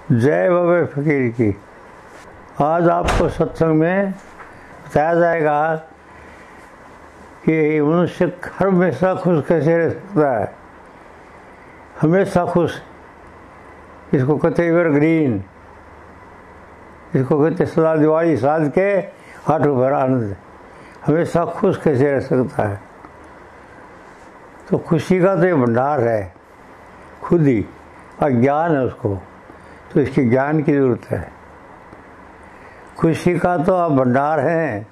जय बाबा फकीर की। आज आपको सत्संग में बताया जाएगा कि मनुष्य हमेशा खुश कैसे रह सकता है। हमेशा खुश, इसको कहते एवरग्रीन, इसको कहते सदा दिवाली साध के हाथों भर आनंद। हमेशा खुश कैसे रह सकता है? तो खुशी का तो ये भंडार है खुद ही, अज्ञान है उसको, तो इसकी ज्ञान की ज़रूरत है। खुशी का तो आप भंडार हैं,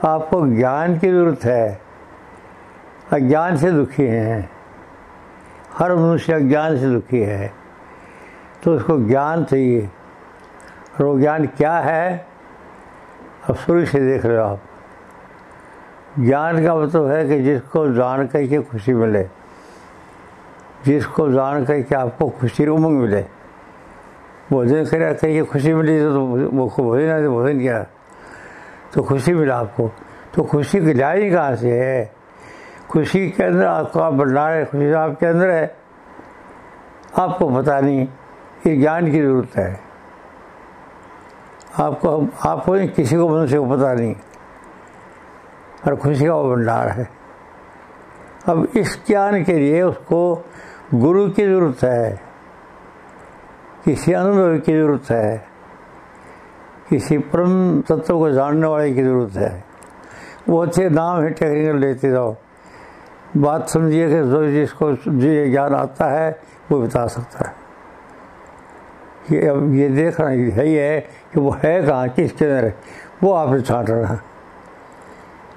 आपको ज्ञान की ज़रूरत है। अज्ञान से दुखी हैं, हर मनुष्य अज्ञान से दुखी है, तो उसको ज्ञान चाहिए। और वो ज्ञान क्या है? अब शुरू से देख रहे हो आप। ज्ञान का मतलब है कि जिसको जान कर के खुशी मिले, जिसको जान कर के आपको खुशी उमंग मिले। भोजन कर कहीं खुशी मिली तो वो भोजन किया तो खुशी मिला आपको, तो खुशी की लाई कहाँ से है? खुशी के अंदर आपका भंडार है, खुशी आपके अंदर है, आपको पता नहीं। ये ज्ञान की ज़रूरत है आपको नहीं, किसी को मनुष्य को पता नहीं, और खुशी का वो भंडार है। अब इस ज्ञान के लिए उसको गुरु की ज़रूरत है, किसी अनुभव की ज़रूरत है, किसी परम तत्व को जानने वाले की ज़रूरत है। वो अच्छे नाम है टेक्निकल लेते जाओ, बात समझिए कि जो जिसको जो ये ज्ञान आता है वो बता सकता है। ये अब ये देखना यही है कि वो है कहाँ, किसके अंदर है, वो आपने छांटना है।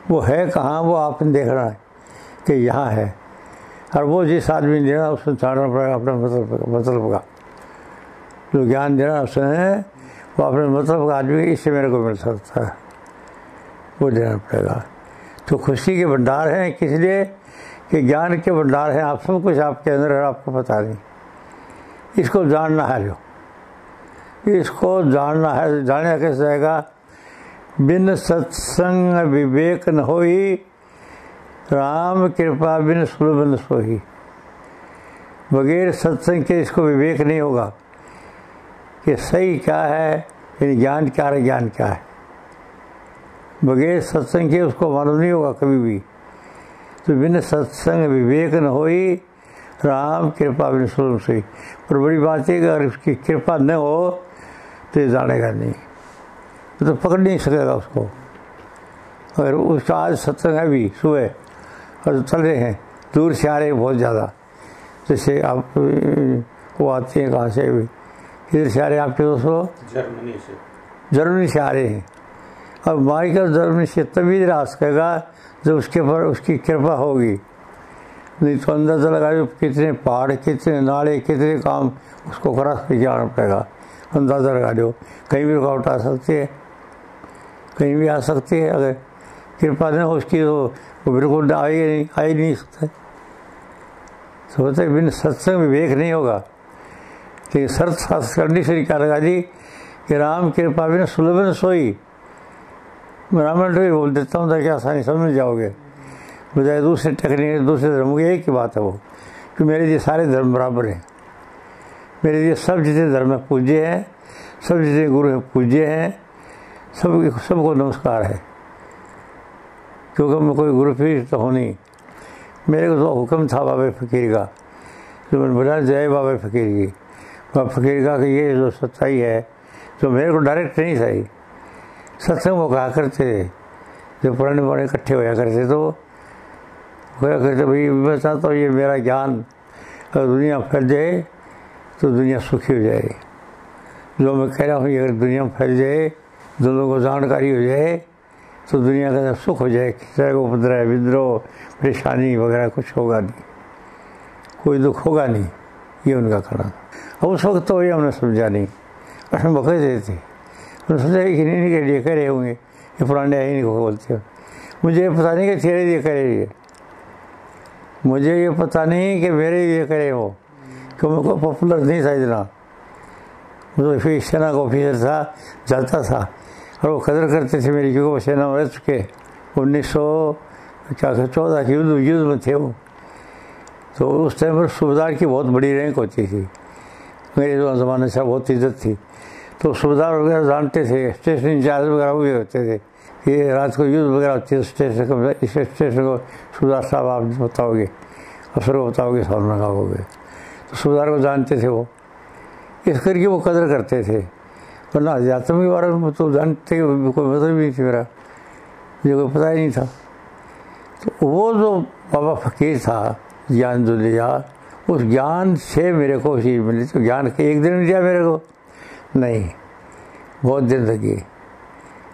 वो है कहाँ, वो आपने देखना है कि यहाँ है, और वो जिस आदमी ने देना उसने छांटना पड़ेगा अपने मतलब का। जो ज्ञान देना उसने वो अपने मतलब का आदमी, इससे मेरे को मिल सकता है, वो देना पड़ेगा। तो खुशी के भंडार हैं किस लिए? कि ज्ञान के भंडार हैं। आप सब कुछ आपके अंदर है, आपको पता नहीं। इसको जानना है, जो इसको जानना है, जाने कैसे जाएगा? बिन सत्संग विवेक न होई, राम कृपा बिन सुलभ न सोही। बगैर सत्संग के इसको विवेक नहीं होगा कि सही क्या है, यानी ज्ञान क्या है, ज्ञान क्या है। बगैर सत्संग के उसको मालूम नहीं होगा कभी भी। तो बिन सत्संग विवेक न होई, राम कृपा बिन सुलभ सोही। पर बड़ी बात है कि अगर उसकी कृपा न हो तो ये जानेगा नहीं, तो पकड़ नहीं सकेगा उसको। अगर उसका आज सत्संग है भी सुबह और चल रहे हैं, दूर से आ रहे हैं बहुत ज़्यादा, जैसे आप वो आते हैं कहाँ से भी, किधर से आ रहे हैं आपके दोस्तों? जर्मनी से आ रहे हैं। अब माइकल जर्मनी से तभी आ सकेगा जब उसके ऊपर उसकी कृपा होगी, नहीं तो अंदाजा लगाए कितने पहाड़, कितने नाले, कितने काम उसको करा के आना पड़ेगा। अंदाज़ा लगा दो, कहीं भी रुकावट आ सकती है, कहीं भी आ सकती है। अगर कृपा न हो उसकी तो वो बिल्कुल आ ही नहीं सकता। तो होते बिन सत्संग विवेक नहीं होगा। तो शर्त शास्त्र कंडीशन क्या लगा दी कि राम कृपा बिन सुलभ न सोई। रामायण भी बोल देता हूँ ताकि आसानी समझ जाओगे, बजाय दूसरे टेक्निक दूसरे धर्म की एक ही बात है वो, कि मेरे लिए सारे धर्म बराबर हैं। मेरे लिए सब जितने धर्म पूज्य हैं, सब जितने गुरु हैं पूज्य हैं, सबको नमस्कार है। क्योंकि मैं कोई गुरु पीर तो हो नहीं, मेरे को तो हुक्म था बाबा फकीर का, जो मैंने बोला जय बाबा फकीर की। बाबा फकीर का कि ये जो सच्चाई है, जो मेरे को डायरेक्ट नहीं सही, सत्संग वो कहा करते थे, जो पुराने पुराने इकट्ठे होया करते तो होया करते भाई मैं चाहता हूँ ये मेरा ज्ञान अगर दुनिया फैल जाए तो दुनिया सुखी हो जाएगी। जो मैं कह रहा हूँ ये अगर दुनिया में फैल जाए, दोनों को जानकारी हो जाए तो दुनिया का अंदर सुख हो जाए। किसी को उपद्रव, विद्रोह, परेशानी वगैरह कुछ होगा नहीं, कोई दुख होगा नहीं, ये उनका कहना। अब उस वक्त तो ये हमने समझा नहीं, उसमें बकरे देते, उन्होंने सोचा कि नहीं के लिए करे होंगे, ये पुराने आई नहीं को बोलते हो। मुझे पता नहीं कि तेरे लिए करे ये, मुझे ये पता नहीं कि मेरे लिए करे हो, कि मेरे को पॉपुलर नहीं था इतना। वो फिर सेना का ऑफिसर था, जाता था, और वो कदर करते थे मेरी, क्योंकि वो सेना में रह चुके 1914 के युद्ध में थे वो। तो उस टाइम पर सूबेदार की बहुत बड़ी रैंक होती थी, मेरे ज़माने से बहुत इज्जत थी। तो सूबेदार वगैरह जानते थे, स्टेशन इंचार्ज वगैरह भी होते थे। ये रात को युद्ध वगैरह होती है स्टेशन को, इस स्टेशन को सूबेदार साहब आप बताओगे, अफसर को बताओगे, सामने लगाओगे। तो सूबेदार को जानते थे वो, इस करके वो कदर करते थे। वरना अध्यात्म के बारे में तो जानते कोई मतलब नहीं थी, मेरा मुझे कोई पता ही नहीं था। तो वो जो बाबा फकीर था, ज्ञान जो लिया, उस ज्ञान से मेरे को चीज़ मिली। तो ज्ञान के एक दिन दिया मेरे को नहीं, बहुत दिन लगे।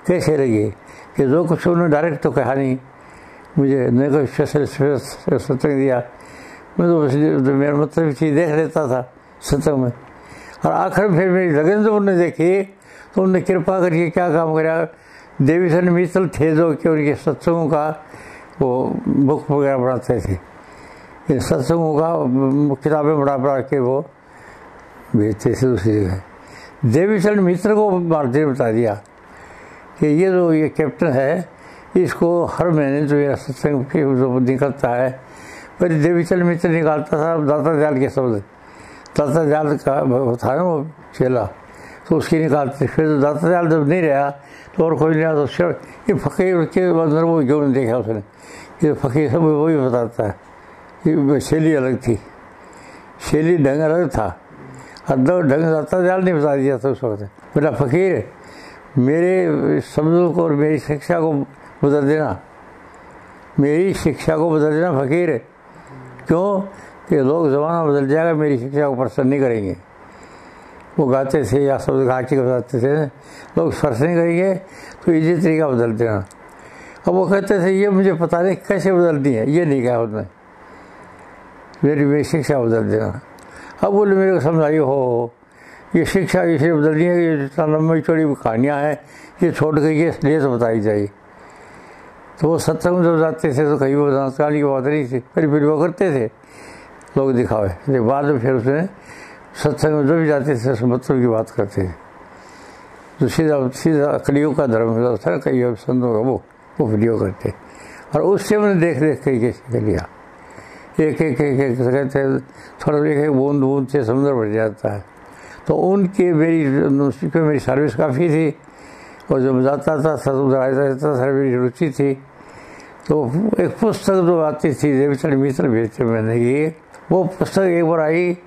कैसे लगे कि जो कुछ उन्होंने डायरेक्ट तो कहा नहीं, मुझे न कोई स्पेशल सत्संग दिया। मैं तो मेरा मतलब चीज़ देख लेता था सत्संग में। और आखिर में फिर मेरी लगन जब उन्होंने देखी तो उन्होंने कृपा करके क्या काम कराया, देवी सन मित्तल थे जो कि उनके सत्संगों का वो बुक वगैरह बनाते थे, इन सत्संगों का किताबें बड़ा के वो भेजते थे दूसरी जगह। देवी चरण मित्र को भारती ने बता दिया कि ये कैप्टन है, इसको हर महीने जो ये सत्संग जो निकलता है, पर देवी चरण मित्र निकालता था दाता दयाल के शब्द, दाता दयाल का था ना वो चेला, तो उसकी निकालते। फिर दाता दयाल जब नहीं रहा तो और कोई नहीं रहा, तो ये फ़कीर के अंदर वो क्यों नहीं देखा उसने, ये फ़कीर सब वही बताता है। ये शैली अलग थी, शैली ढंग अलग था, और ढंग दाता दयाल ने बता दिया था उस वक्त। बेटा फ़कीर, मेरे शब्दों को और मेरी शिक्षा को बदल देना, मेरी शिक्षा को बदल देना फ़कीर। क्यों कि लोग ज़माना बदल जाएगा, मेरी शिक्षा को पसंद नहीं करेंगे। वो गाते थे या शब्द गा के बताते थे, लोग स्पर्श नहीं करेंगे तो इसी तरीका बदल देना। अब वो कहते थे ये मुझे पता नहीं कैसे बदलती है, ये नहीं कहा उसने, मेरी शिक्षा बदल देना। अब बोले मेरे को समझाइए, हो ये शिक्षा इसलिए बदलनी है, ये जितना लंबी चौड़ी कहानियाँ हैं ये छोड़ के ये इसलिए तो बताई जाए। तो वो सत्संग जब जाते थे तो कहीं वो कहानी की बात नहीं थी, फिर वो करते थे लोग दिखावे। लेकिन बाद में फिर उसने सत्संग में जो भी जाते थे उस मतलब की बात करते थे। तो सीधा कलियुग का धर्म था, कई संतों का वो वीडियो करते, और उससे मैंने देख के सीख लिया। एक कहते थोड़ा एक बूंद से समुद्र भर जाता है। तो उनकी मेरी सर्विस काफ़ी थी, और जब जाता था समुद्र आता था, मेरी रुचि थी। तो एक पुस्तक जो आती थी देवी चरण मित्र भेजते मैंने की, वो पुस्तक एक बार आई,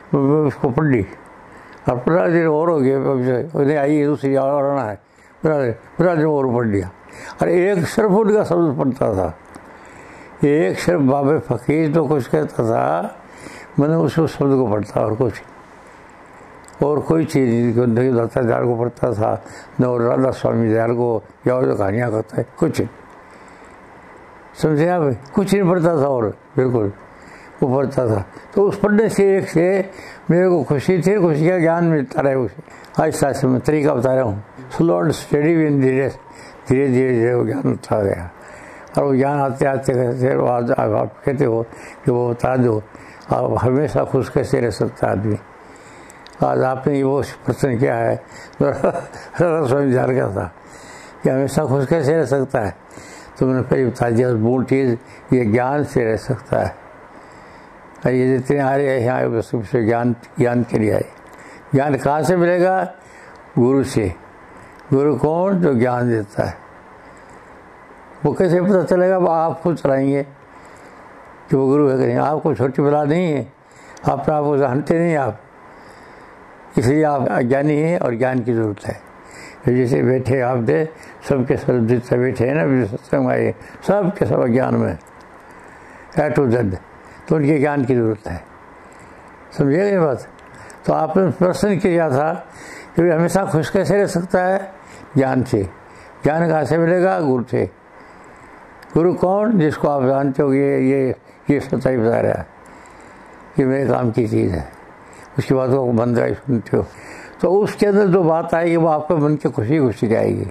उसको पढ़ ली, और 15 दिन और हो गए, आई दूसरी और आना है, 15 दिन और पढ़ लिया। और एक सिर्फ उनका शब्द पढ़ता था, एक सिर्फ बाबे फकीर तो कुछ कहता था, मैंने उस शब्द को पढ़ता और कोई चीज़ नहीं, दाता दयाल को पढ़ता था, न और राधा स्वामी दयाल को या जो कहानियाँ करता है, कुछ समझे आप, कुछ नहीं पढ़ता था। और बिल्कुल वो पढ़ता था। तो उस पढ़ने से एक से मेरे को खुशी थी, खुशी का ज्ञान मिलता रहे उसे। आहिस्ता आहिस्ता मैं तरीका बता रहा हूँ, स्लो एंड स्टडी विन धीरे धीरे वो ज्ञान उठा गया। और वो ज्ञान आते आते आज आप कहते हो कि वो बता दो, आप हमेशा खुश कैसे रह सकता आदमी। आज आपने वो प्रश्न किया है, स्वामी ध्यान का था कि हमेशा खुश कैसे रह सकता है, तो मैंने पहले बता दिया मूल चीज़ ये ज्ञान से रह सकता है। ये जितने आ रहे हैं आए सबसे ज्ञान के लिए आए। ज्ञान कहाँ से मिलेगा? गुरु से। गुरु कौन? जो ज्ञान देता है। वो कैसे पता चलेगा? वो आप खुद चलाएंगे कि वो गुरु है कि नहीं। आपको छोटी बला नहीं है, अपने आप को जानते नहीं आप, इसलिए आप अज्ञानी हैं और ज्ञान की ज़रूरत है। जैसे बैठे आप दे सबके सब जितने बैठे हैं ना सत्संग आए, सबके सब अज्ञान में है टू जेड, तो उनके ज्ञान की ज़रूरत है। समझिएगा ये बात। तो आपने प्रश्न किया था कि भाई हमेशा खुश कैसे रह सकता है? ज्ञान से। ज्ञान कहाँ से मिलेगा? गुरु से। गुरु कौन? जिसको आप जानते हो ये सच्चाई बता रहा है कि मेरे काम की चीज़ है, उसकी बातों को बंद राय सुनते हो, तो उसके अंदर जो बात आएगी वो आपको मन की खुशी आएगी।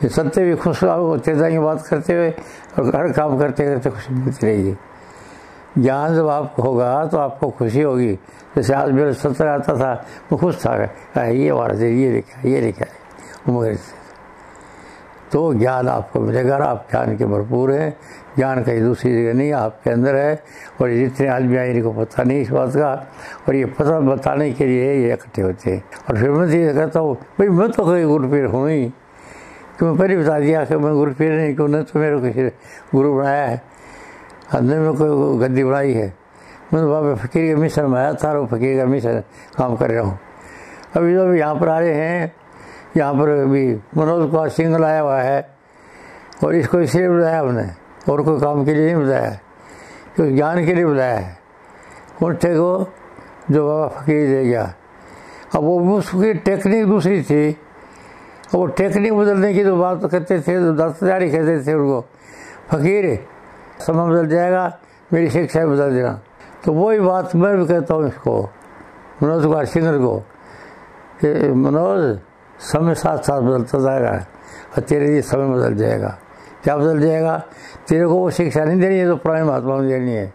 ये सत्य भी खुश होते जाएंगे बात करते हुए, और हर काम करते करते खुशी मिलती रहेगी। ज्ञान जब आपको होगा तो आपको खुशी होगी। जैसे आज मेरे सत्संग आता था, मैं खुश था, ये वाला ये लिखा है, मगर तो ज्ञान आपको मिलेगा। आप ज्ञान के भरपूर हैं, ज्ञान कहीं दूसरी जगह नहीं, आपके अंदर है। और जितने आदमी आए इनको पता नहीं इस बात का, और ये पता बताने के लिए ये इकट्ठे होते हैं। और फिर मैं ये कहता हूँ भाई मैं तो कहीं गुरु पीर हूँ ही, क्यों पहले बता दिया कि मैं गुरु पीर नहीं, क्यों ने तो मेरे को किसी गुरु बनाया है, हमने में कोई गद्दी बनाई है। मैं तो बाबा फकीर के मिशन में आया था, और फकीर का मिशन काम कर रहा हूँ। अभी जो यहाँ पर आ रहे हैं, यहाँ पर अभी मनोज कुमार सिंह लाया हुआ है, और इसको इसलिए बुलाया हमने, और कोई काम के लिए नहीं बुलाया, क्योंकि ज्ञान के लिए बुलाया है। उठे को जो बाबा फकीर दे गया, अब वो उसकी टेक्निक दूसरी थी, और वो टेक्निक बदलने की जो बात कहते थे, तो दस्तदारी कहते थे उनको, फकीर समय बदल जाएगा, मेरी शिक्षा बदल देना। तो वही बात मैं भी कहता हूँ इसको मनोज कुमार सिंह को, कि मनोज समय साथ साथ बदलता जाएगा, और तेरे लिए समय बदल जाएगा। क्या बदल जाएगा? तेरे को वो शिक्षा नहीं देनी है तो पुराने महात्मा में देनी है।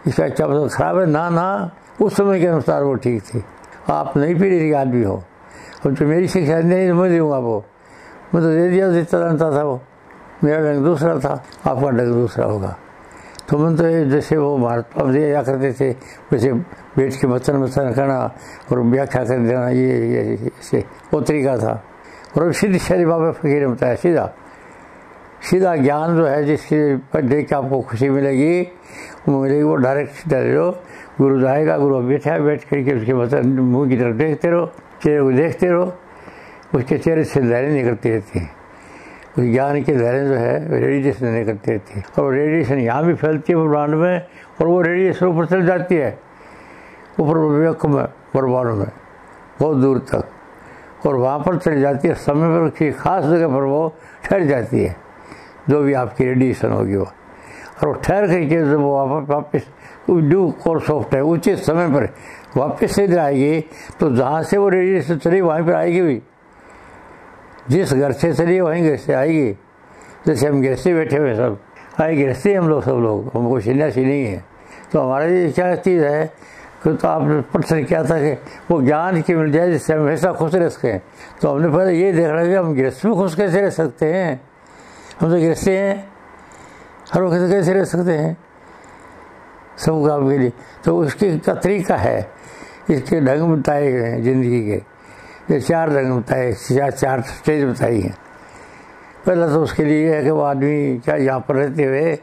इसका क्या मतलब खराब है? ना ना, उस समय के अनुसार वो ठीक थी। आप नई पीढ़ी के आदमी हो, अब जो मेरी शिक्षा नहीं देनी तो मैं दूँगा वो, मैं तो दे दिया, जितना जानता था वो। मेरा ढंग दूसरा था, आपका ढंग दूसरा होगा। तो मैं तो जैसे वो महात्मा दिया करते थे वैसे बैठ के वचन करना और व्याख्या कर देना, ये वो तरीका था। और सीधी सीधी बाबा फकीर ने बताया, सीधा ज्ञान जो है जिसके पर देख के आपको खुशी मिलेगी, वो मिलेगी, वो डायरेक्ट सीधा ले लो। गुरु जाएगा, गुरु बैठा है, बैठ करके उसके वचन मुँह की तरफ देखते रहो, चेहरे को देखते रहो, उसके चेहरे से लहरें निकलती रहती हैं। उस ज्ञान की लहरें जो है रेडिएशन निकलती रहती है, और रेडिएशन यहाँ भी फैलती है ब्रह्मांड में, और वो रेडिएशन ऊपर चल जाती है, ऊपर विवेक में, ब्रह्मांड में बहुत दूर तक, और वहाँ पर चली जाती है। समय पर किसी खास जगह पर वो ठहर जाती है, जो भी आपकी रेडिएशन होगी वो, और वो ठहर करके जब वो वापस ड्यू कोर्स ऑफ टाइम उचित समय पर वापस से इधर आएगी, तो जहाँ से वो रेडिएशन चली वहीं पर आएगी भी। जिस घर से चलिए वहीं घर से आएगी। जैसे हम गृहस्थी बैठे हुए सब आए, गृहस्थी हम लोग, सब लोग, हमको सन्यासी नहीं है। तो हमारे लिए क्या चीज़ है कि तो आपने प्रश्न किया था कि वो ज्ञान की मिल जाए जिससे हम हमेशा खुश रह सकें। तो हमने पहले ये देखना कि हम गृहस्थ में खुश कैसे रह सकते हैं। हम तो गृहस्थी हैं, हर वक्त कैसे रह सकते हैं सब काम के लिए। तो उसकी का तरीका है, इसके ढंग बताए गए हैं ज़िंदगी के। ये 4 ढंग बताए, 4 स्टेज बताई हैं। पहला तो उसके लिए है कि वो आदमी क्या यहाँ पर रहते हुए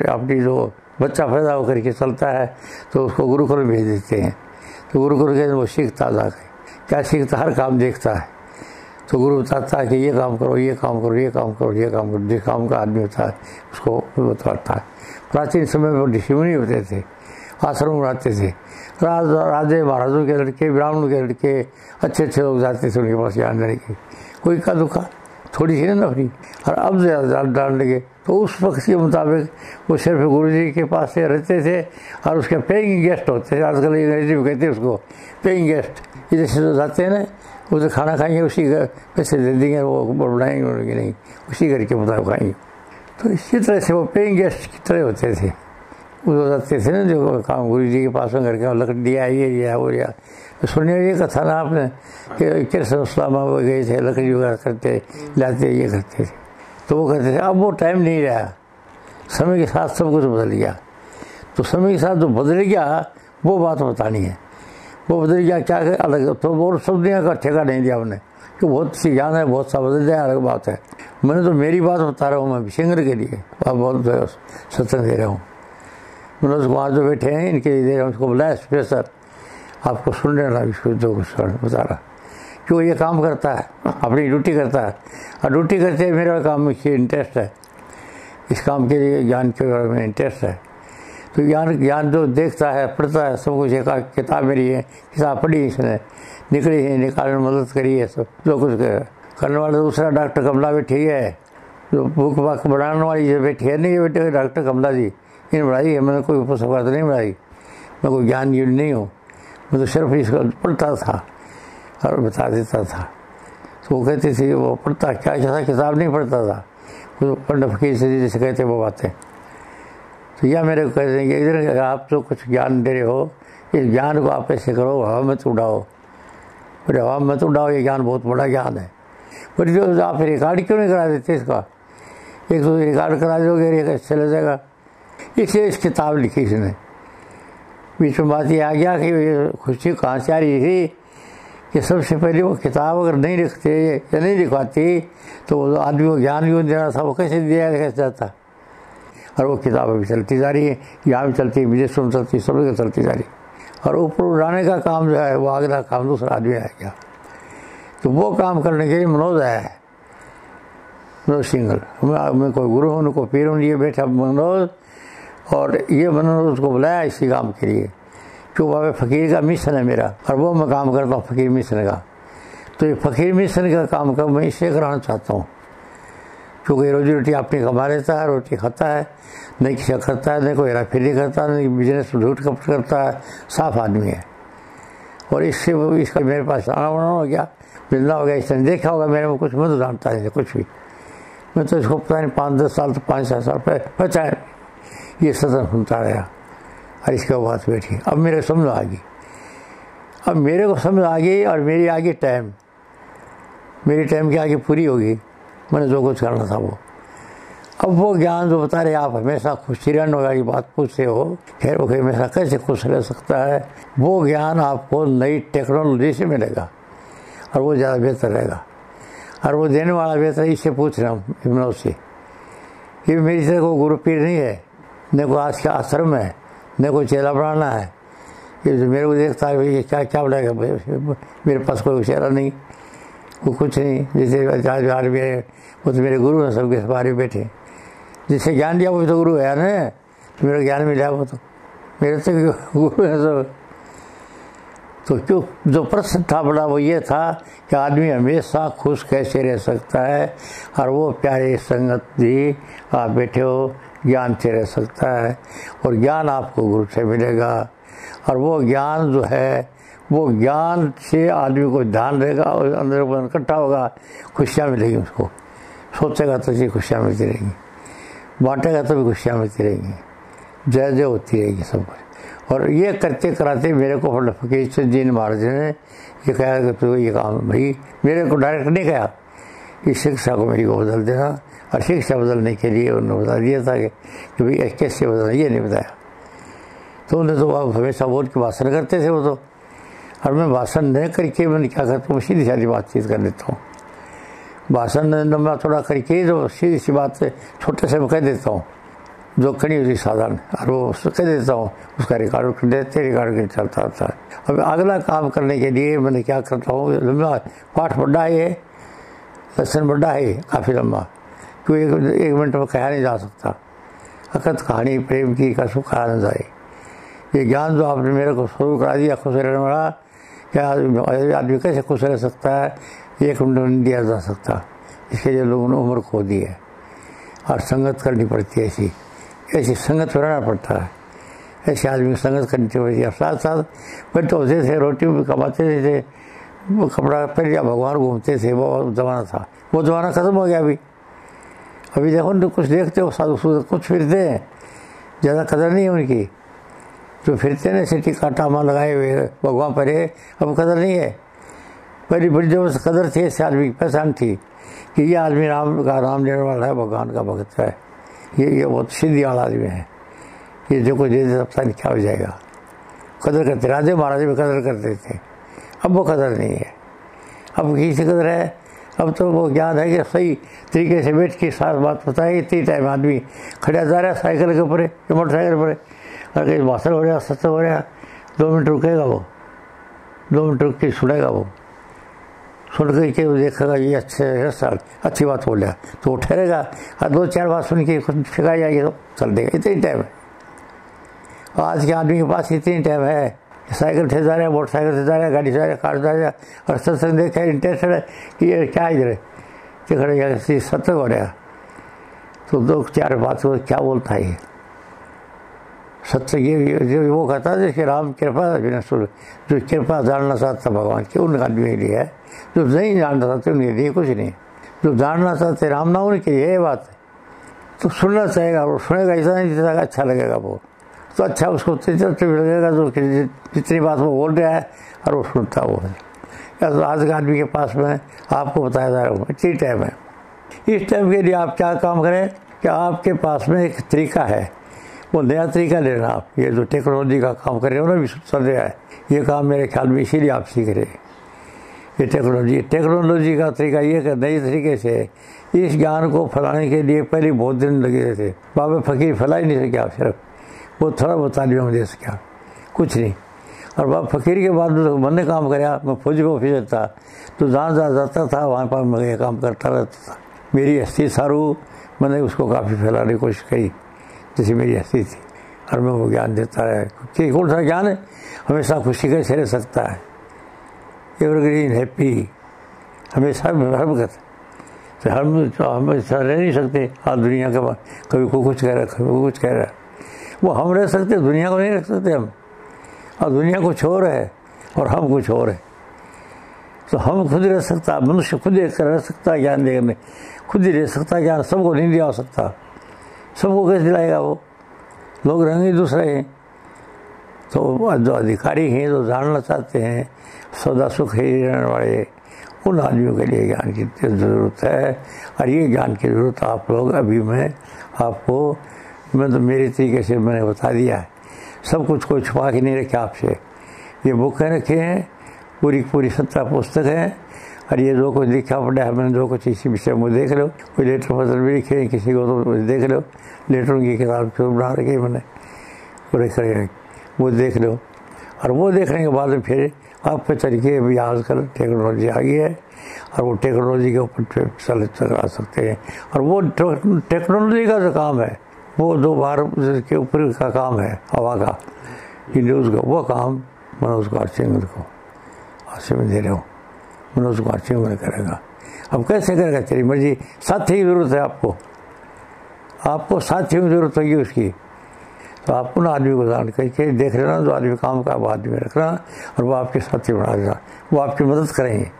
अपनी जो बच्चा पैदा होकर के चलता है तो उसको गुरुकुल में भेज देते हैं। तो गुरुकुल के वो सीखता जाकर क्या सीखता, हर काम देखता है। तो गुरु बताता है कि ये काम करो, ये काम करो, ये काम करो, ये काम करो। जिस काम का आदमी होता है उसको बताता है। प्राचीन समय में ऋषि मुनि होते थे, आश्रम बनाते थे, राजे महाराजों के लड़के, ब्राह्मणों के लड़के, अच्छे अच्छे लोग जाते थे उनके पास ज्ञान देने के। कोई का दुखा थोड़ी सी नफरी, और अब ज़्यादा डाल लगे। तो उस वक्त के मुताबिक वो सिर्फ गुरु जी के पास से रहते थे, और उसके पेइंग गेस्ट होते थे। आजकल अंग्रेजी में कहते हैं उसको पेइंग गेस्ट। ये जैसे तो जाते हैं ना, वो तो खाना खाएंगे उसी घर पैसे दे देंगे, वो बनाएंगे उनके नहीं, उसी घर के मुताबिक खाएंगे। तो इसी तरह से वो पेइंग गेस्ट की तरह होते थे। वो जाते थे ना जो काम गुरु जी के पास में घर के लकड़ी दिया, ये लिया वो लिया। तो सुनिए ये कथा ना आपने कि कृष्ण इस्लामा वो गए थे, लकड़ी वगैरह करते लाते, ये करते थे। तो वो कहते थे अब वो टाइम नहीं रहा, समय के साथ सब कुछ बदल गया। तो समय के साथ जो बदल गया वो बात बतानी है। वो बदल गया क्या अलग, तो वो सब दुनिया का ठेका नहीं दिया हमने कि बहुत सी ज्ञान है, बहुत सा बदल जाए, अलग बात है। मैंने तो मेरी बात बता रहा हूँ, मैं विशेंद्र के लिए आप बहुत सत्संग दे रहा हूँ। मनोज कुमार जो बैठे हैं इनके लिए उसको बुलाया स्पेशल, आपको सुन लेना जो कुछ बता रहा। क्यों ये काम करता है, अपनी ड्यूटी करता है, और ड्यूटी करते मेरा काम में इंटरेस्ट है, इस काम के लिए ज्ञान के बारे में इंटरेस्ट है। तो ज्ञान जो देखता है, पढ़ता है, सब कुछ। एक किताब मेरी है, किताब पढ़ी इसने, निकली है, निकालने में मदद करी है, सब जो कुछ करने वाला। दूसरा डॉक्टर कमला बैठी है, जो बुक वाक बनाने वाली जो बैठी है, नहीं ये बैठे डॉक्टर कमला जी, इन्हें बढ़ाई है। मैंने कोई पुस्तक तो नहीं बढ़ाई, मैं कोई ज्ञान यूज नहीं हूँ, मैं तो सिर्फ इसको पढ़ता था और बता देता था। तो वो कहते थे वो पढ़ता क्या था, किताब नहीं पढ़ता था, वो पढ़ने फकीर से जैसे कहते वो बातें। तो यह मेरे को कह देंगे इधर आप जो कुछ ज्ञान दे रहे हो, इस ज्ञान को आप ऐसे करो, हवा मत उड़ाओ। बोले हवा मत उड़ाओ, ये ज्ञान बहुत बड़ा ज्ञान है। पर जो आप रिकॉर्ड क्यों नहीं करा देते इसका, एक तो रिकॉर्ड करा दोगे चला जाएगा। इसलिए इस किताब लिखी इसने। बीच में बात ये आ गया कि खुशी कहाँ से आ रही थी कि सबसे पहले वो किताब अगर नहीं लिखते या नहीं लिखवाती तो वो आदमी को ज्ञान भी देना था, वो कैसे दिया कैसे जाता। और वो किताब अभी चलती जा रही है, यहाँ भी चलती है, विदेश में चलती है, सब जगह चलती जा रही है। और ऊपर उड़ाने का काम जो है वो अगला काम दूसरा आदमी आ गया, तो वो काम करने के लिए मनोज आया है, मनोज सिंगल। मैं कोई गुरु हूँ, कोई पीर हूँ, ये बैठा मनोज, और ये मनोज को बुलाया इसी काम के लिए, क्यों बाबा फ़कीर का मिशन है मेरा, और वो मैं काम करता हूँ फ़कीर मिशन का। तो ये फ़कीर मिशन का काम का मैं इससे कराना चाहता हूँ, क्योंकि रोजी रोटी अपनी कमा लेता है, रोटी खाता है, नहीं किसी करता है, नहीं कोई हेरा फेरी करता, नहीं बिजनेस झूठ कपट करता है, साफ आदमी है। और इससे इसका मेरे पास आना बना हो गया, मिलना हो गया, इसने देखा होगा मेरे में कुछ, मैं तो जानता है कुछ भी, मैं तो इसको पता नहीं 5-10 साल तो 5-7 साल पता है ये सत्संग सुनता रहा। और इसके बाद बैठी, अब मेरे समझ आ गई, अब मेरे को समझ आ गई, और मेरी आगे टाइम, मेरी टाइम की आगे पूरी होगी, मैंने जो कुछ करना था वो। अब वो ज्ञान जो बता रहे आप हमेशा खुशी रहने वाली बात पूछते हो, खैर वो हमेशा कैसे खुश रह सकता है, वो ज्ञान आपको नई टेक्नोलॉजी से मिलेगा और वो ज़्यादा बेहतर रहेगा। और वो देने वाला बेहतर, इससे पूछ रहा हूँ इब्नो से, ये मेरी तरह को गुरु पीर नहीं है, न को आज का आश्रम है, न कोई चेला बढ़ाना है। ये जो मेरे को देखता है भाई क्या क्या बढ़ाएगा, मेरे पास कोई चेला नहीं, वो कुछ नहीं। जैसे आज भी है वो तो मेरे गुरु हैं, सबके सवारी बैठे, जिससे ज्ञान दिया वो तो गुरु है ना, तो मेरा ज्ञान मिला वो तो मेरे से गुरु है सब। तो क्यों जो प्रश्न था बड़ा वो ये था कि आदमी हमेशा खुश कैसे रह सकता है, और वो प्यारे संगत जी आप बैठे हो, ज्ञान से रह सकता है, और ज्ञान आपको गुरु से मिलेगा। और वो ज्ञान जो है वो ज्ञान से आदमी को ध्यान रहेगा और अंदर इकट्ठा होगा, खुशियाँ मिलेगी उसको, सोचेगा तो जी खुशियाँ मिलती रहेंगी, बांटेगा तो भी खुशियाँ मिलती रहेंगी, जय जय होती रहेगी सब कुछ। और ये करते कराते मेरे को फकीर चंद जी महाराज ने ये कहा कि तो ये काम भाई मेरे को डायरेक्ट नहीं कहा, इस शिक्षा को मेरी को बदल देना। और शिक्षा बदलने के लिए उन्होंने बता दिया था कि भाई कैसे बदलना, ये नहीं बताया। तो उन्हें तो आप हमेशा बोल के भाषण करते थे वो तो, और मैं भाषण नहीं करके मैंने क्या करता हूँ, सीधी सादी बातचीत कर लेता हूँ। भाषण लंबा थोड़ा करके जो सीधी सी बात छोटे से मैं कह देता हूँ, जो खड़ी होती साधारण, और वो कह देता हूँ, उसका रिकॉर्ड कर देते, रिकॉर्ड कर चलता रहता है। अब अगला काम करने के लिए मैंने क्या करता हूँ, लंबा पाठ बड़ा है, लेसन बड़ा है काफ़ी लंबा, क्यों एक मिनट में कहा नहीं जा सकता। अकत कहानी प्रेम की का सुख आनंद आए, ये ज्ञान जो आपने मेरे को शुरू करा दिया खुश रहने वाला, क्या आदमी कैसे खुश रह सकता है, एक मिनट में नहीं दिया जा सकता। इसके लिए लोगों ने उम्र खो दी है, और संगत करनी पड़ती है, ऐसी ऐसी संगत में रहना पड़ता है, ऐसे आदमी की संगत करनी पड़ती है। साथ साथ फिर तो होते थे, रोटी भी कमाते थे, वो कपड़ा पहले भगवान घूमते थे, वो ज़माना था, वो ज़माना ख़त्म हो गया। अभी देखो तो कुछ देखते हो साधु कुछ फिरते हैं, ज़्यादा कदर नहीं है उनकी, जो फिरते हैं सिटी काटामा लगाए हुए भगवान पर है, अब कदर नहीं है। पहली बड़ी जब कदर थी, ऐसे आदमी की पहचान थी कि ये आदमी राम का नाम लेने वाला है, भगवान का भक्त है, ये बहुत सीधी वाला आदमी है, ये जो कुछ दे पता नहीं क्या हो जाएगा। कदर करते, राजे महाराजे भी कदर करते थे, अब वो कदर नहीं है। अब किसी कदर है, अब तो वो ज्ञान है कि सही तरीके से बैठ के साथ बात बताए। इतनी टाइम आदमी खड़ा जा रहा है साइकिल के ऊपर या मोटरसाइकिल पर, अगर भाषण हो रहा, सत्य हो रहा, 2 मिनट रुकेगा वो, 2 मिनट रुक के सुनेगा वो, सुन करके वो देखेगा ये अच्छी बात बोल रहा, तो वो ठहरेगा, और 2-4 बात सुन के खुद सिखाई जाएगी तो चल देगा। इतनी टाइम है आज के आदमी के पास, इतनी टाइम है, साइकिल से जा रहा है, मोटरसाइकिल से जा रहा है, गाड़ी से जा रहा है, कार से जा रहा है, और सत्संग देखा इंटरेस्टेड है कि ये क्या इधर है, खड़े सत्संग हो रहा, तो 2-4 बात क्या बोलता है ये सत्संग। ये वो कहता है कि राम कृपा बिना सुर, जो कृपा जानना चाहता भगवान की उन आदमी के लिए है, जो नहीं जानना चाहते उनके लिए कुछ नहीं, जो जानना चाहते राम नाम उनके लिए ये बात है। तो सुनना चाहेगा, वो सुनेगा, ऐसा नहीं जितना अच्छा लगेगा वो, तो अच्छा उसको भी लगेगा जो जितनी बात वो बोल रहा है और वो सुनता वो है। आज के आदमी के पास में आपको बताया जा रहा हूँ, इतनी टाइम है। इस टाइम के लिए आप क्या काम करें कि आपके पास में एक तरीका है, वो नया तरीका लेना। आप ये जो टेक्नोलॉजी का काम कर रहे हो ना, भी चल रहा है, ये काम मेरे ख्याल में इसीलिए आप सीख रहे हैं। ये टेक्नोलॉजी का तरीका ये कि नई तरीके से इस ज्ञान को फैलाने के लिए पहले बहुत दिन लगे थे। बाबा फकीर फैला ही नहीं सके, आप सिर्फ वो थोड़ा बहुत तालीम दे सके, कुछ नहीं। और बाबा फकीर के बाद मैंने काम कराया, मैं फौजी ऑफिसर था, तो जहाँ जहाँ जाता था वहाँ पर मैं ये काम करता रहता था। मेरी हस्ती सारू मैंने उसको काफ़ी फैलाने की कोशिश करी, जैसे मेरी हस्ती थी, और मैं वो ज्ञान देता है कि कौन सा ज्ञान है हमेशा खुशी कैसे रह सकता है, एवरग्रीन हैप्पी, हमेशा हर वक्त। तो हम हमेशा रह नहीं सकते। आज दुनिया के बाद कभी को कुछ कह रहा है, कभी को कुछ कह रहा है, वो हम रह सकते, दुनिया को नहीं रख सकते हम। और दुनिया कुछ और है और हम कुछ और है। तो हम खुद रह सकता, मनुष्य खुद एक रह सकता, ज्ञान देने में खुद ही रह सकता, ज्ञान सबको नहीं दिला सकता। सबको कैसे दिलाएगा वो, लोग रहेंगे दूसरे हैं। तो जो अधिकारी हैं, जो जानना चाहते हैं, सदा सुख ही रहने वाले, उन आदमियों के लिए ज्ञान की ज़रूरत है। और ये ज्ञान की ज़रूरत आप लोग अभी मैं आपको, मैं तो मेरे तरीके से मैंने बता दिया है। सब कुछ कोई छुपा के नहीं रखे आपसे। ये बुकें रखे हैं, पूरी 17 पुस्तक हैं। और ये जो कुछ लिखा पड़ा है मैंने, जो कुछ इसी विषय में देख लो, कोई लेटर पत्र भी लिखे हैं किसी को तो देख लो, लेटरों की किताब क्यों बना रखी मैंने, वो देख लो। और वो देखने के बाद फिर आपके तरीके भी आजकल टेक्नोलॉजी आ गई है, और वो टेक्नोलॉजी के ऊपर चला सकते हैं। और वो टेक्नोलॉजी का जो काम है, वो जो बाहर के ऊपर का काम है, हवा का, न्यूज़ का, वो काम मनोज कुमार सिंह को आशीर्वाद दे रहे हो, मनोज कुमार सिंह करेगा। अब कैसे करेगा, तेरी मर्जी। साथी की ज़रूरत है आपको साथियों की ज़रूरत होगी उसकी। तो आपको ना आदमी को जान करके देख लेना, जो आदमी काम का वो आदमी रखना, और वो आपके साथी बना देना। वो आपकी मदद करेंगे,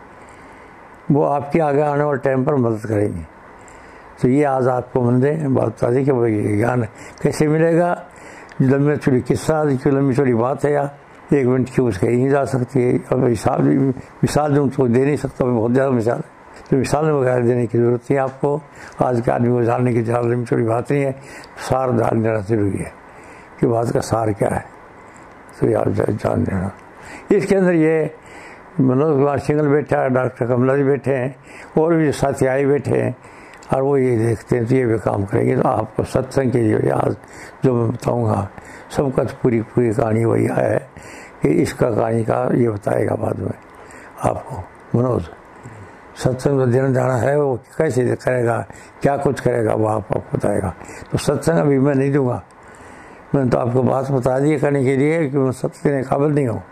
वो आपके आगे आने वाले टाइम पर मदद करेंगे। तो ये आज आपको मैंने बात बता दी कि भाई ज्ञान कैसे मिलेगा। लंबी चौड़ी किस्सा, लंबी चौड़ी बात है, या 1 मिनट की उसके नहीं जा सकती है। अब मिसाल तो दे नहीं सकता, बहुत ज़्यादा मिसाल, तो मिसाल वगैरह देने की ज़रूरत नहीं है आपको। आज के आदमी को जानने की ज़्यादा लंबी चौड़ी बात नहीं है, सार जान लेना जरूरी है कि बात का सार क्या है, तो यार जान लेना। इसके अंदर ये मनोज कुमार सिंगल बैठा है, डॉक्टर कमला जी बैठे हैं, और भी साथी आए बैठे हैं, और वो ये देखते हैं तो ये भी काम करेंगे। तो आपको सत्संग के लिए आज जो मैं बताऊँगा, सबका तो पूरी कहानी वही है कि इसका कहानी का ये बताएगा बाद में आपको मनोज। सत्संग जो देना जाना है वो कैसे करेगा, क्या कुछ करेगा, वो आपको बताएगा। तो सत्संग अभी मैं नहीं दूँगा, मैंने तो आपको बात बता दी करने के लिए कि मैं सत्संग देने काबिल नहीं हूँ।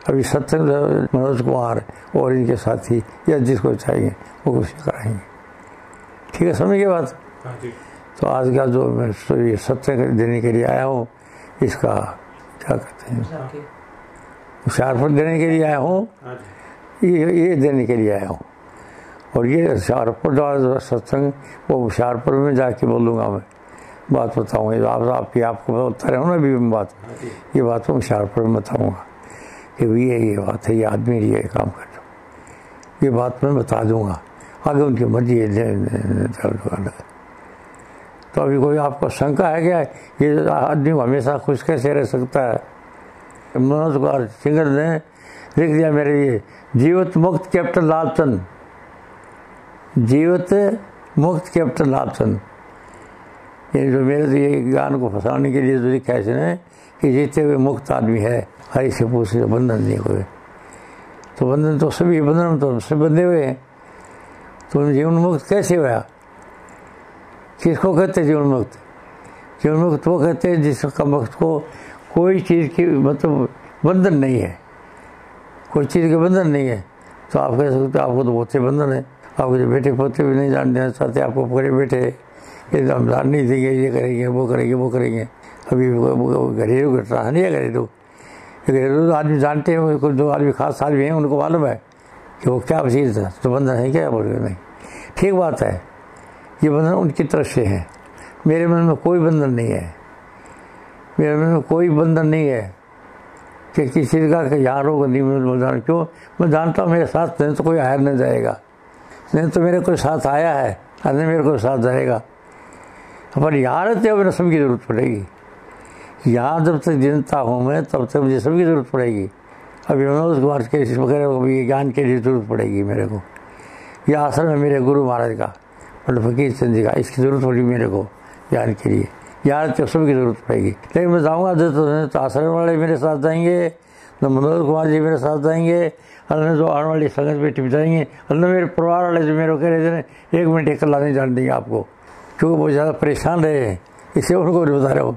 अभी सत्संग मनोज कुमार और इनके साथी या जिसको चाहिए वो कुछ कराएंगे। ठीक है, समझ गए बात। तो आज का जो मैं ये सत्संग देने के लिए आया हूँ, इसका क्या कहते हैं, होशियारपुर देने के लिए आया हूँ, ये देने के लिए आया हूँ। और ये होशियारपुर जो सत्संग, वो होशियारपुर में जाके बोलूँगा, मैं बात बताऊँगा। आपको बता रहा हूँ ना अभी मैं बात, ये बात मैं होशियारपुर में बताऊँगा कि ये बात है, ये आदमी ये काम कर दो, ये बात मैं बता दूँगा। आगे उनकी मर्जी है। तो अभी कोई आपको शंका है क्या, ये आदमी हमेशा खुश कैसे रह सकता है? मनोज कुमार सिंगर ने लिख दिया मेरे लिए, जीवित मुक्त कैप्टन लालचंद, जीवित मुक्त कैप्टन लालचंद। ये जो मेरे ये गान को फंसाने के लिए जो लिखा है इसने कि जीते हुए मुक्त आदमी है, हरी से पूछे बंधन नहीं हुए। तो बंधन तो सभी, बंधन तो सब बंधे हुए हैं, तो जीवन मुक्त कैसे हुआ? किसको कहते जीवन मुक्त? जीवन मुक्त वो कहते हैं जिसका वक्त को कोई चीज़ की मतलब बंधन नहीं है, कोई चीज़ के बंधन नहीं है। तो आप कह सकते आपको तो बहुत से बंधन है, आपको जो बेटे पोते भी नहीं जान देना चाहते, आपको पकड़े बैठे ये हम जान नहीं देंगे, ये करेंगे वो करेंगे। अभी घरेलू घटना नहीं है, घरेलू आदमी जानते हैं, जो आदमी खास आदमी हैं उनको मालूम है कि वो क्या चीज़ है, तो बंधन है क्या, बोल नहीं। ठीक बात है, ये बंधन उनकी तरफ से है, मेरे मन में कोई बंधन नहीं है, मेरे मन में कोई बंधन नहीं है। कि किसी का यहाँ लोग नहीं मैं क्यों, मैं जानता हूँ मेरे साथ नहीं तो कोई आया नहीं जाएगा, नहीं तो मेरे कोई साथ आया है और नहीं मेरे को साथ जाएगा। पर यहाँ रहते हो मेरे सबकी ज़रूरत पड़ेगी, यहाँ जब तक जिंदा हूँ मैं तब तक मुझे सबकी ज़रूरत पड़ेगी। अभी मनोज कुमार के वगैरह को भी ज्ञान के लिए ज़रूरत पड़ेगी मेरे को। यह आश्रम है मेरे गुरु महाराज का, पंडित फकीर चंद जी का, इसकी ज़रूरत पड़ेगी मेरे को ज्ञान के लिए। यहाँ तो सबकी ज़रूरत पड़ेगी। लेकिन मैं जाऊँगा तो आश्रम वाले मेरे साथ जाएंगे, न मनोज कुमार जी मेरे साथ जाएंगे, और न जो आने वाली संगत बेटी जाएंगे, और न मेरे परिवार वाले जो मेरे को कह रहे थे 1 मिनट अकेला नहीं जान देंगे आपको, क्योंकि बहुत ज़्यादा परेशान रहे हैं। इससे उनको भी बता रहा हूँ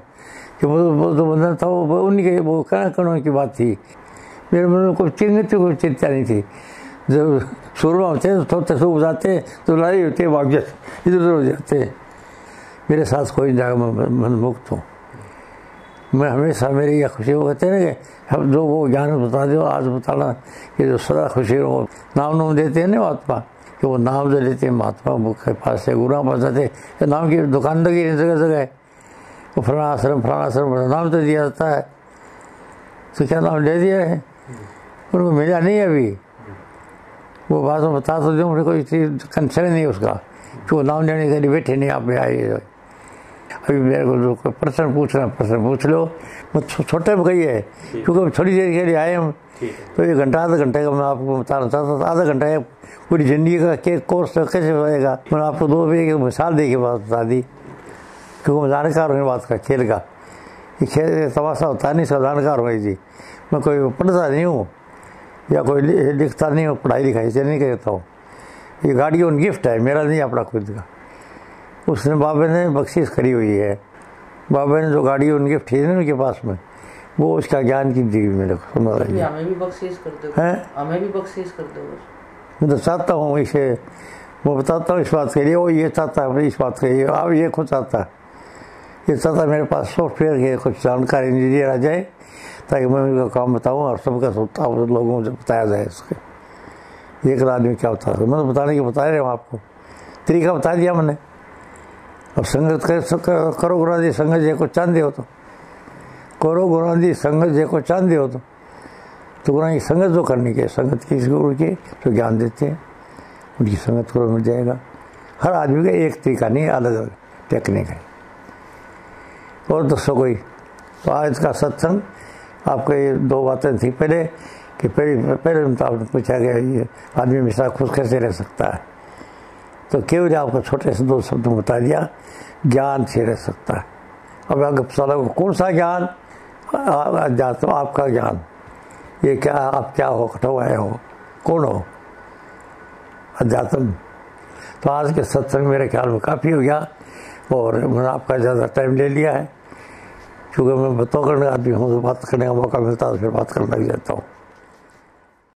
कि वो जो बंधन था वो उनके वो कहना की बात थी। मेरे मन में कोई चिंता नहीं थी। जब शुरू में होते तो सुबह जाते तो लड़ाई होती है, वापस इधर उधर हो जाते। मेरे साथ कोई जाएगा, मन मुक्त हूँ मैं हमेशा। मेरी यह खुशी वो कहते हैं ना कि हम जो वो ज्ञान बता दो आज बताना कि जो सदा खुशी हो। नाम देते हैं ना महात्मा, कि वो नाम जो लेते हैं महात्मा वो के पास से गुरु पास जाते, नाम की दुकान लगी जगह जगह, वो फलाना आश्रम नाम तो दिया जाता है। तो क्या नाम ले दिया है, उनको मिला नहीं अभी। वो बात में बता तो दूँ, मुझे कोई चीज़ कंसर्न नहीं उसका, कि वो नाम लेने के लिए बैठे नहीं आप में आए। अभी मेरे को जो कोई प्रश्न पूछ लो, मैं छोटे में कही है, क्योंकि थोड़ी देर के लिए आए हम, तो 1 घंटा आधा घंटे का मैं आपको बताना चाहता था। आधा घंटा पूरी ज़िंदगी का कोर्स कैसे होएगा, मैंने आपको 2 मिसाल दे के बात बता दी, क्योंकि मैं जानकार हूँ बात का, खेल का। ये खेल तमाशा होता है नहीं, इसका जानकार हूँ जी। मैं कोई पढ़ता नहीं हूँ या कोई लिखता नहीं हूँ, पढ़ाई लिखाई से नहीं करता हूँ। ये गाड़ी उन गिफ्ट है, मेरा नहीं अपना खुद का। उसने बाबा ने बख्शिश करी हुई है। बाबा ने जो गाड़ी उन गिफ्ट थी ना उनके पास में, वो उसका ज्ञान की दी मेरे को। समझ रही है, हमें भी बख्शिश कर दो, हमें भी बख्शिश कर दो। मैं तो चाहता हूँ इसे, मैं बताता हूँ इस बात के लिए, वो ये चाहता है इस बात के लिए, अब ये खुद चाहता है, ये चाहता है मेरे पास सॉफ्टवेयर के कुछ जानकारी इंजीनियर आ जाए, ताकि मैं उनका काम बताऊँ और सबका सोचता हूँ लोगों को बताया जाए इसके। एक आदमी क्या होता है, मैं बताने के बता रहा हूँ आपको, तरीका बता दिया मैंने। अब संगत करो गुरुजी संगत जे को चांदे हो तो करो, गुरुजी संगत जे को चांदे हो तो गुरु की संगत जो करनी के, संगत की गुरु की जो ज्ञान देते हैं उनकी संगत करो, मिल जाएगा। हर आदमी का एक तरीका नहीं, अलग अलग टेक्निक है। और दोस्तों कोई तो आज का सत्संग आपको ये 2 बातें थी पहले, कि पहले आपने पूछा गया ये आदमी हमेशा खुश कैसे रह सकता है, तो केवल आपको छोटे से 2 शब्द बता दिया, ज्ञान से रह सकता है। अब अगर सवाल को कौन सा ज्ञान, तो आपका ज्ञान, ये क्या आप क्या हो, कठोए हो, कौन हो, अध्यात्म। तो आज के सत्संग मेरे ख्याल में काफ़ी हो गया, और मैंने आपका ज़्यादा टाइम ले लिया है, क्योंकि मैं बतौर करने आदमी हूँ, तो बात करने का मौका मिलता है तो फिर बात करने लग जाता हूँ।